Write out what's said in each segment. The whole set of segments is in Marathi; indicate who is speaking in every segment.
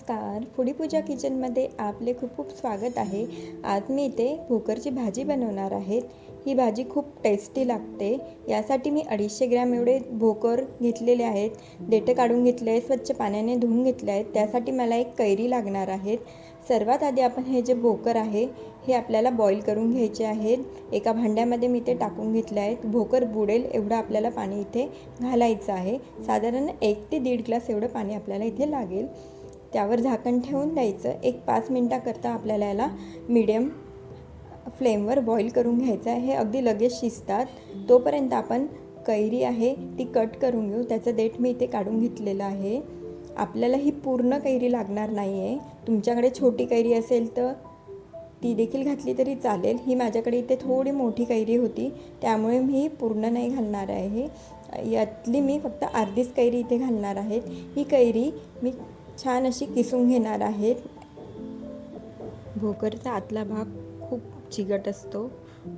Speaker 1: नमस्कार, फूडी पूजा किचनमध्ये आपले खूप खूप स्वागत आहे। आज मी इथे भोकरची भाजी बनवणार आहे। ही भाजी खूप टेस्टी लागते। यासाठी मी 250 ग्रॅम एवढे भोकर घेतलेले आहेत। देठं काढून घेतले आहे, स्वच्छ पाण्याने धुवून घेतले आहेत। त्यासाठी मला एक कैरी लागणार आहे। सर्वात आधी आपण हे जे भोकर आहे हे आपल्याला बॉईल करून घ्यायचे आहेत। एका भांड्यामध्ये मी ते टाकून घेतले आहेत। भोकर बुडेल एवढं आपल्याला पाणी इथे घालायचं आहे। साधारण 1 ते 1.5 ग्लास एवढं पाणी आपल्याला इथे लागेल। त्यावर झाकण ठेवून द्यायचं। एक 5 मिनिटाकरता आपल्याला याला मीडियम फ्लेमवर बॉईल करून घ्यायचं आहे। हे अगदी लगेच शिजतात। तोपर्यंत आपण कैरी आहे ती कट करून घेऊ। त्याचं देठ मी इथे काढून घेतलेलं आहे। आपल्याला ही पूर्ण कैरी लागणार नाही आहे। तुमच्याकडे छोटी कैरी असेल तर ती देखील घातली तरी चालेल। ही माझ्याकडे इथे थोडी मोठी कैरी होती, त्यामुळे मी पूर्ण नाही घालणार आहे। यातली मी फक्त अर्धीच कैरी इथे घालणार आहे। ही कैरी मी छान अशी किसून घेणार आहे। भोकरचा आतला भाग खूप चिकट असतो।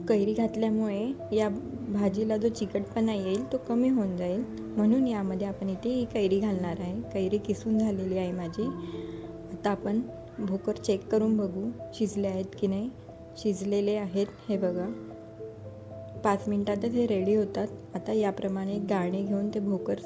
Speaker 1: कैरी घातल्यामुळे या भाजीला जो चिकटपणा येईल तो कमी होऊन जाईल, म्हणून यामध्ये आपण इथे ही कैरी घालणार आहे। कैरी किसून झालेली आहे माझी। आता आपण भोकर चेक करून बघू शिजले आहेत की नाही। शिजलेले आहेत, हे बघा। 5 मिनिटातच हे रेडी होतात। आता याप्रमाणे एक गाळणी घेऊन ते भोकर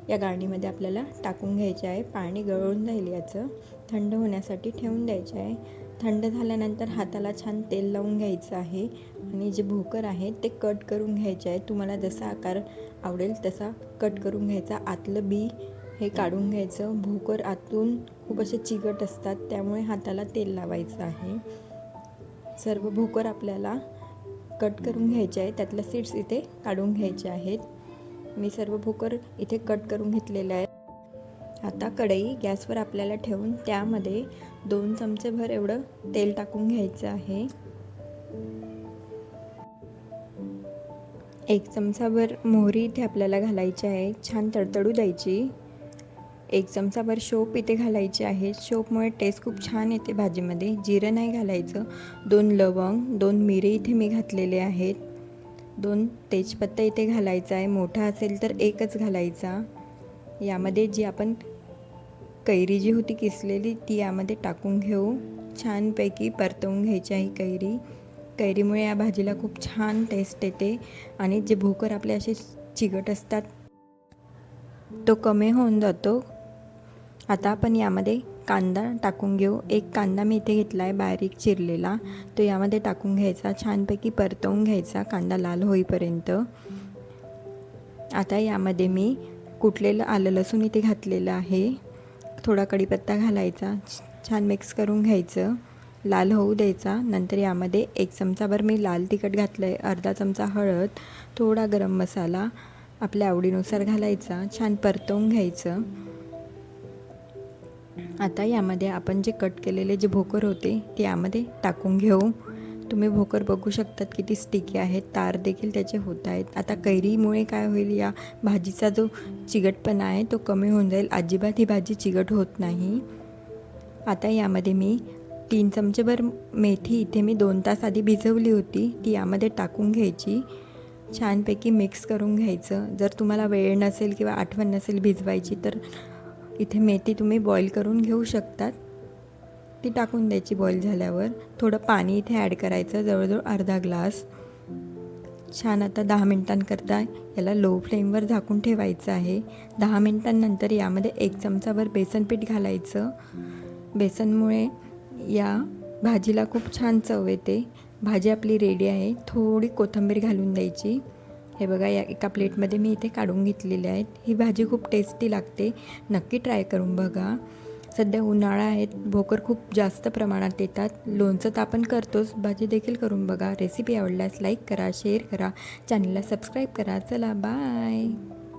Speaker 1: या गाळणीमध्ये आपल्याला टाकून घ्यायचे आहे। पाणी गळून जाईल याचं, थंड होण्यासाठी ठेवून द्यायचे आहे। थंड झाल्यानंतर हाताला छान तेल लावून घ्यायचं आहे आणि जे भोकर आहे ते कट करून घ्यायचे आहे। तुम्हाला जसा आकार आवडेल तसा कट करून घ्यायचा। आतलं बी हे काढून घ्यायचं। भोकर आतून खूप असे चिकट असतात, त्यामुळे हाताला तेल लावायचं आहे। सर्व भोकर आपल्याला कट करून घ्यायचे आहे। त्यातल्या सीड्स इथे काढून घ्यायचे आहेत। मी सर्व भोकर इथे कट करून घेतलेले आहेत। आता कढई गॅसवर आपल्याला ठेवून त्यामध्ये 2 चमचेभर एवढं तेल टाकून घ्यायचं आहे। 1 चमचाभर मोहरी इथे आपल्याला घालायची आहे, छान तडतडू द्यायची। 1 चमचाभर शोप इथे घालायची आहे। शोपमुळे टेस्ट खूप छान येते भाजीमध्ये। जिरं नाही घालायचं। 2 लवंग, 2 मिरे इथे मी घातलेले आहेत। 2 तेजपत्ता इथे घालायचा आहे। मोठा असेल तर 1च घालायचा। यामध्ये जी आपण कैरी जी होती किसलेली ती यामध्ये टाकून घेऊ। छानपैकी परतवून घ्यायची आहे कैरी। कैरीमुळे या भाजीला खूप छान टेस्ट येते आणि जे भोकर आपले असे चिकट असतात तो कमी होऊन जातो। आता आपण यामध्ये कांदा टाकून घेऊ। 1 कांदा मी इथे घेतला आहे बारीक चिरलेला, तो यामध्ये टाकून घ्यायचा। छानपैकी परतवून घ्यायचा कांदा लाल होईपर्यंत। आता यामध्ये मी कुटलेलं आलं लसूण इथे घातलेलं आहे। थोडा कढीपत्ता घालायचा, छान मिक्स करून घ्यायचं, लाल होऊ द्यायचा। नंतर यामध्ये 1 चमचाभर मी लाल तिखट घातलं आहे, अर्धा चमचा हळद, थोडा गरम मसाला आपल्या आवडीनुसार घालायचा। छान परतवून घ्यायचं। आता यामध्ये आपण जे कट केलेले जे भोकर होते ते यामध्ये टाकून घेऊ। तुम्ही भोकर बघू शकतात किती स्टिकी आहेत, तार देखील त्याचे होत आहेत। आता कैरीमुळे काय होईल, या भाजीचा जो चिकटपणा आहे तो कमी होऊन जाईल। अजिबात ही भाजी चिकट होत नाही। आता यामध्ये मी 3 चमचेभर मेथी इथे मी 2 तास आधी भिजवली होती, ती यामध्ये टाकून घ्यायची। छानपैकी मिक्स करून घ्यायचं। जर तुम्हाला वेळ नसेल किंवा आठवण नसेल भिजवायची तर इथे मेथी तुम्ही बॉईल करून घेऊ शकतात, ती टाकून द्यायची बॉईल झाल्यावर। थोडं पाणी इथे ॲड करायचं, जवळजवळ अर्धा ग्लास। छान आता 10 मिनिटांकरता याला लो फ्लेमवर झाकून ठेवायचं आहे। 10 मिनिटांनंतर यामध्ये 1 चमचाभर बेसन पीठ घालायचं। बेसनमुळे या भाजीला खूप छान चव येते। भाजी आपली रेडी आहे। थोडी कोथिंबीर घालून द्यायची। हे बघा, या एका प्लेटमध्ये मी इथे काढून घेतलेले आहेत। ही भाजी खूप टेस्टी लागते, नक्की ट्राय करून बघा। सध्या उन्हाळा आहे, भोकर खूप जास्त प्रमाणात येतात। लोणचं तर आपण करतोच, भाजी देखील करून बघा। रेसिपी आवडल्यास लाईक करा, शेअर करा, चॅनलला सबस्क्राईब करा। चला बाय।